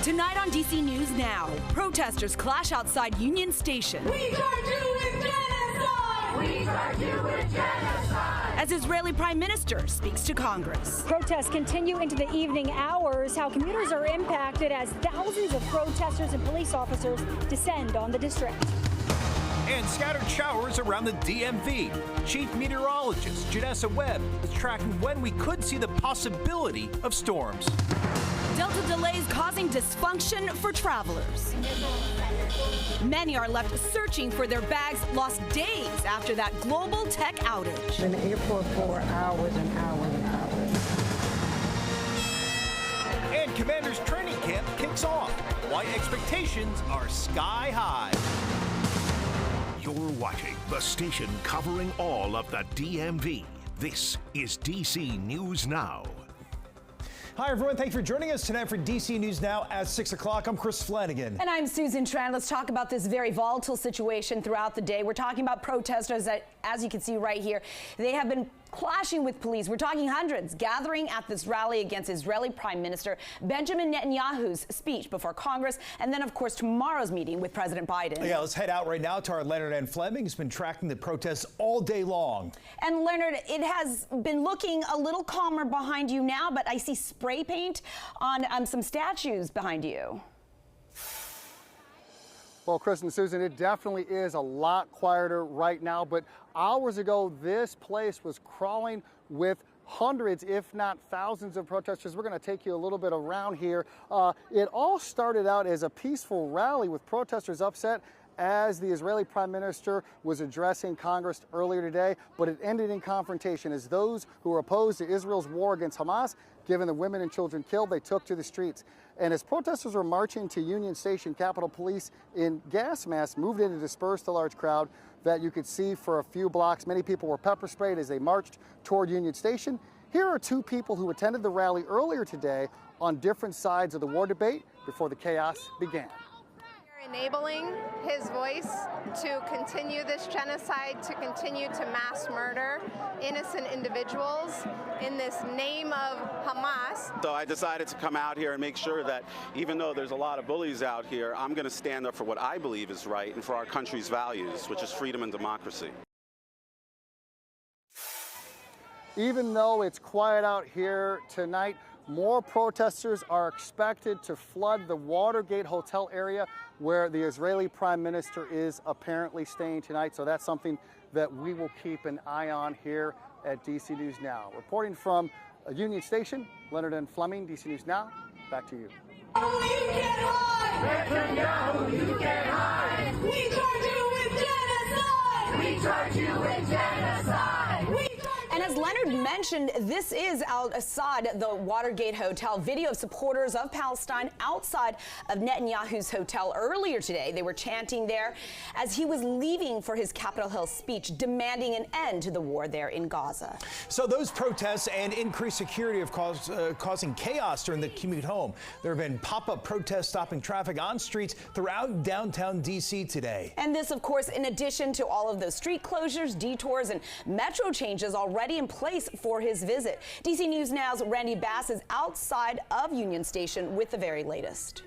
Tonight on DC News Now, protesters clash outside Union Station. We charge you with genocide! We charge you with genocide! As Israeli Prime Minister speaks to Congress. Protests continue into the evening hours. How commuters are impacted as thousands of protesters and police officers descend on the district. And scattered showers around the DMV. Chief Meteorologist Janessa Webb is tracking when we could see the possibility of storms. Delta delays causing dysfunction for travelers. Many are left searching for their bags lost days after that global tech outage. In the airport for hours and hours and hours. And Commander's training camp kicks off. Why expectations are sky high. You're watching the station covering all of the DMV. This is DC News Now. Hi, everyone. Thanks for joining us tonight for DC News Now at 6 o'clock. I'm Chris Flanagan. And I'm Susan Tran. Let's talk about this very volatile situation throughout the day. We're talking about protesters that, as you can see right here, they have been clashing with police. We're talking hundreds gathering at this rally against Israeli Prime Minister Benjamin Netanyahu's speech before Congress, and then, of course, tomorrow's meeting with President Biden. Yeah, let's head out right now to our Leonard N. Fleming, who's been tracking the protests all day long. And Leonard, it has been looking a little calmer behind you now, but I see spray paint on some statues behind you. Well, Chris and Susan, it definitely is a lot quieter right now, but hours ago, this place was crawling with hundreds, if not thousands of protesters. We're going to take you a little bit around here. It all started out as a peaceful rally with protesters upset as the Israeli Prime Minister was addressing Congress earlier today, but it ended in confrontation as those who were opposed to Israel's war against Hamas, given the women and children killed, they took to the streets. And as protesters were marching to Union Station, Capitol Police in gas masks moved in to disperse the large crowd that you could see for a few blocks. Many people were pepper sprayed as they marched toward Union Station. Here are two people who attended the rally earlier today on different sides of the war debate before the chaos began. Enabling his voice to continue this genocide, to continue to mass murder innocent individuals in this name of Hamas. So I decided to come out here and make sure that even though there's a lot of bullies out here, I'm going to stand up for what I believe is right and for our country's values, which is freedom and democracy. Even though it's quiet out here tonight, more protesters are expected to flood the Watergate Hotel area where the Israeli Prime Minister is apparently staying tonight. So that's something that we will keep an eye on here at DC News Now. Reporting from Union Station, Leonard N. Fleming, DC News Now. Back to you. Oh, you can't hide! Netanyahu, you can't hide! We charge you with genocide! We charge you with genocide! And as Leonard mentioned, this is outside the Watergate Hotel. Video of supporters of Palestine outside of Netanyahu's hotel earlier today. They were chanting there as he was leaving for his Capitol Hill speech, demanding an end to the war there in Gaza. So those protests and increased security have causing chaos during the commute home. There have been pop-up protests stopping traffic on streets throughout downtown D.C. today. And this, of course, in addition to all of those street closures, detours, and metro changes already in place for his visit. DC News Now's Randy Bass is outside of Union Station with the very latest.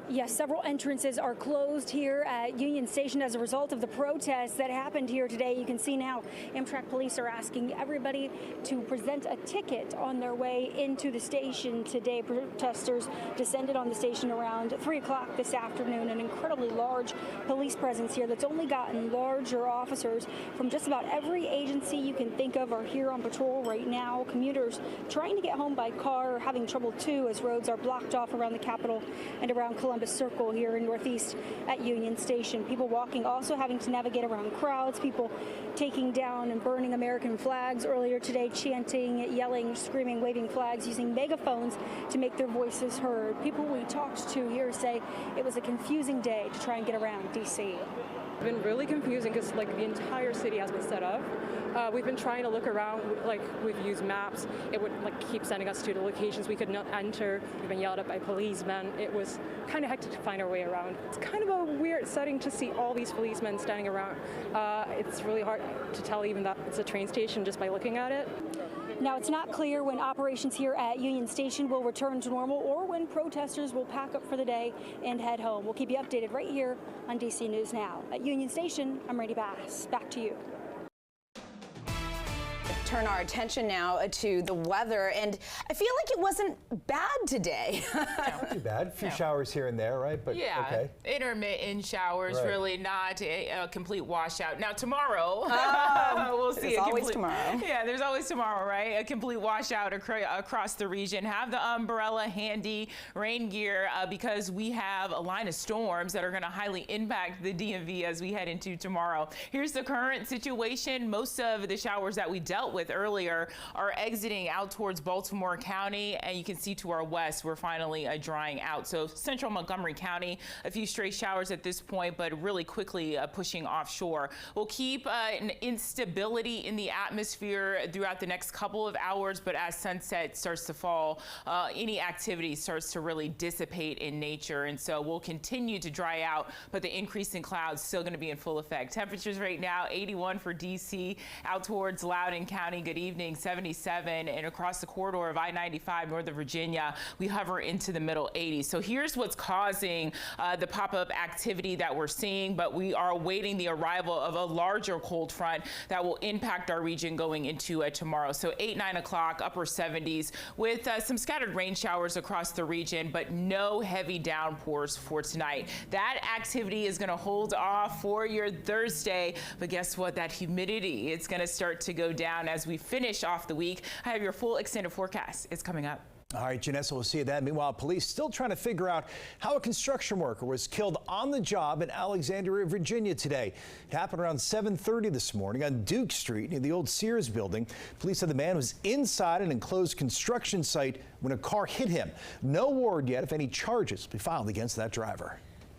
Yes, several entrances are closed here at Union Station as a result of the protests that happened here today. You can see now Amtrak police are asking everybody to present a ticket on their way into the station today. Protesters descended on the station around 3 o'clock this afternoon. An incredibly large police presence here that's only gotten larger. Officers from just about every agency you can think of are here on patrol right now. Commuters trying to get home by car are having trouble too as roads are blocked off around the Capitol and around Columbus Circle here in Northeast at Union Station. People walking also having to navigate around crowds, people taking down and burning American flags earlier today, chanting, yelling, screaming, waving flags, using megaphones to make their voices heard. People we talked to here say it was a confusing day to try and get around D.C. It's been really confusing because the entire city has been set up. We've been trying to look around, we've used maps. It would keep sending us to the locations we could not enter. We've been yelled at by policemen. It was kind of hectic to find our way around. It's kind of a weird setting to see all these policemen standing around. It's really hard to tell even that it's a train station just by looking at it. Now, it's not clear when operations here at Union Station will return to normal or when protesters will pack up for the day and head home. We'll keep you updated right here on DC News Now. At Union Station, I'm Randy Bass. Back to you. Turn our attention now to the weather, and I feel like it wasn't bad today. Not too bad. A few showers here and there, right? But yeah, okay. Intermittent showers, right. Really not a complete washout. Now tomorrow, we'll see. There's always tomorrow. Yeah, there's always tomorrow, right? A complete washout across the region. Have the umbrella handy, rain gear, because we have a line of storms that are going to highly impact the DMV as we head into tomorrow. Here's the current situation. Most of the showers that we dealt with earlier are exiting out towards Baltimore County, and you can see to our west we're finally drying out. So central Montgomery County, a few stray showers at this point, but really quickly pushing offshore. We'll keep an instability in the atmosphere throughout the next couple of hours, but as sunset starts to fall, any activity starts to really dissipate in nature, and so we'll continue to dry out, but the increase in clouds still going to be in full effect. Temperatures right now 81 for DC, out towards Loudoun County. Good evening, 77, and across the corridor of I-95, Northern Virginia, we hover into the middle 80s. So here's what's causing the pop-up activity that we're seeing, but we are awaiting the arrival of a larger cold front that will impact our region going into tomorrow. So 8, 9 o'clock, upper 70s with some scattered rain showers across the region, but no heavy downpours for tonight. That activity is going to hold off for your Thursday, but guess what? That humidity, it's going to start to go down as we finish off the week. I have your full extended forecast. It's coming up. All right, Janessa, we'll see that. Meanwhile, police still trying to figure out how a construction worker was killed on the job in Alexandria, Virginia today. It happened around 7:30 this morning on Duke Street near the old Sears building. Police said the man was inside an enclosed construction site when a car hit him. No word yet if any charges will be filed against that driver.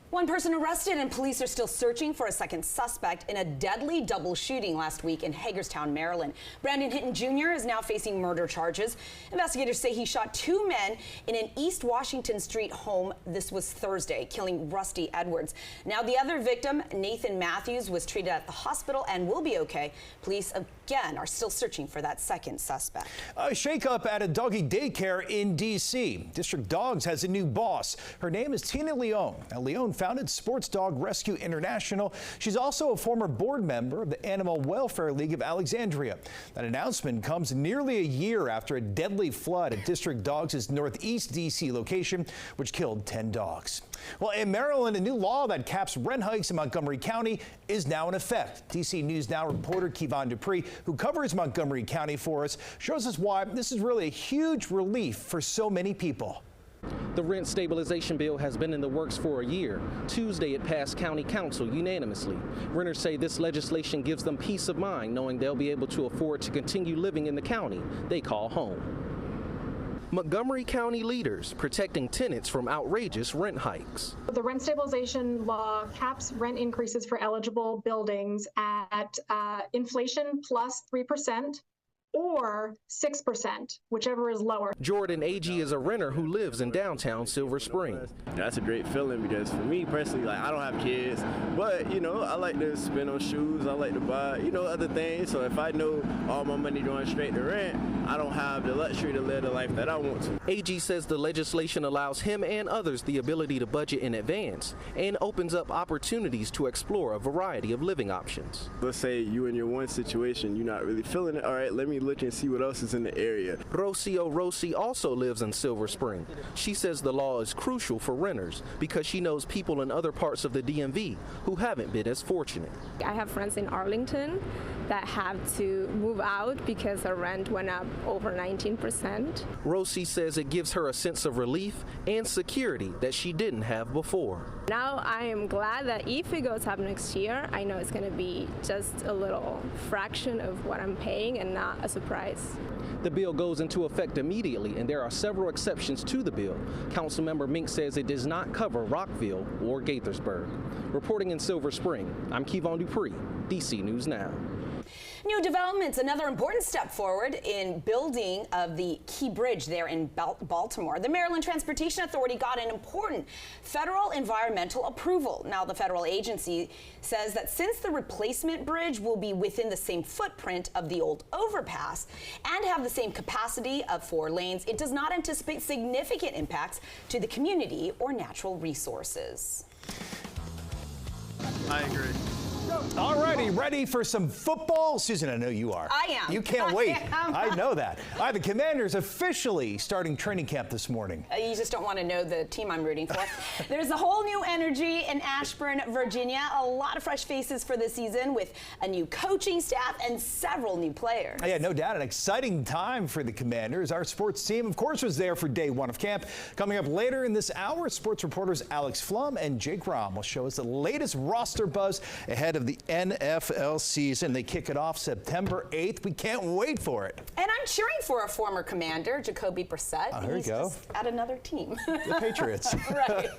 One person arrested, and police are still searching for a second suspect in a deadly double shooting last week in Hagerstown, Maryland. Brandon Hinton Jr. is now facing murder charges. Investigators say he shot 2 men in an East Washington Street home. This was Thursday, killing Rusty Edwards. Now the other victim, Nathan Matthews, was treated at the hospital and will be okay. Police again are still searching for that second suspect. A shakeup at a doggy daycare in D.C. District Dogs has a new boss. Her name is Tina Leone. Now, Leone founded Sports Dog Rescue International. She's also a former board member of the Animal Welfare League of Alexandria. That announcement comes nearly a year after a deadly flood at District Dogs' Northeast D.C. location, which killed 10 dogs. Well, in Maryland, a new law that caps rent hikes in Montgomery County is now in effect. DC News Now reporter Kevon Dupree, who covers Montgomery County for us, shows us why this is really a huge relief for so many people. The rent stabilization bill has been in the works for a year. Tuesday, it passed county council unanimously. Renters say this legislation gives them peace of mind knowing they'll be able to afford to continue living in the county they call home. Montgomery County leaders protecting tenants from outrageous rent hikes. The rent stabilization law caps rent increases for eligible buildings at inflation plus 3%. Or 6%, whichever is lower. Jordan Agee is a renter who lives in downtown Silver Spring. That's a great feeling because for me personally, like I don't have kids, but you know, I like to spend on shoes, I like to buy, you know, other things. So if I know all my money going straight to rent, I don't have the luxury to live the life that I want to. Agee says the legislation allows him and others the ability to budget in advance and opens up opportunities to explore a variety of living options. Let's say you in your one situation, you're not really feeling it. All right, let me look and see what else is in the area. Rocio Rossi also lives in Silver Spring. She says the law is crucial for renters because she knows people in other parts of the DMV who haven't been as fortunate. I have friends in Arlington that have to move out because the rent went up over 19%. Rossi says it gives her a sense of relief and security that she didn't have before. Now I am glad that if it goes up next year, I know it's going to be just a little fraction of what I'm paying and not a surprise. The bill goes into effect immediately, and there are several exceptions to the bill. Councilmember Mink says it does not cover Rockville or Gaithersburg. Reporting in Silver Spring, I'm Kevon Dupree, DC News Now. New developments, another important step forward in building of the Key Bridge there in Baltimore. The Maryland Transportation Authority got an important federal environmental approval. Now, the federal agency says that since the replacement bridge will be within the same footprint of the old overpass and have the same capacity of 4 lanes, it does not anticipate significant impacts to the community or natural resources. I agree. All righty, ready for some football? Susan, I know you are. I am. You can't wait. I know that. All right, the Commanders officially starting training camp this morning. You just don't want to know the team I'm rooting for. There's a whole new energy in Ashburn, Virginia. A lot of fresh faces for the season with a new coaching staff and several new players. Yeah, no doubt. An exciting time for the Commanders. Our sports team, of course, was there for day 1 of camp. Coming up later in this hour, sports reporters Alex Flum and Jake Rahm will show us the latest roster buzz ahead of the NFL season. They kick it off September 8th. We can't wait for it. And I'm cheering for a former Commander, Jacoby Brissett. There you go. Just at another team. The Patriots. Right.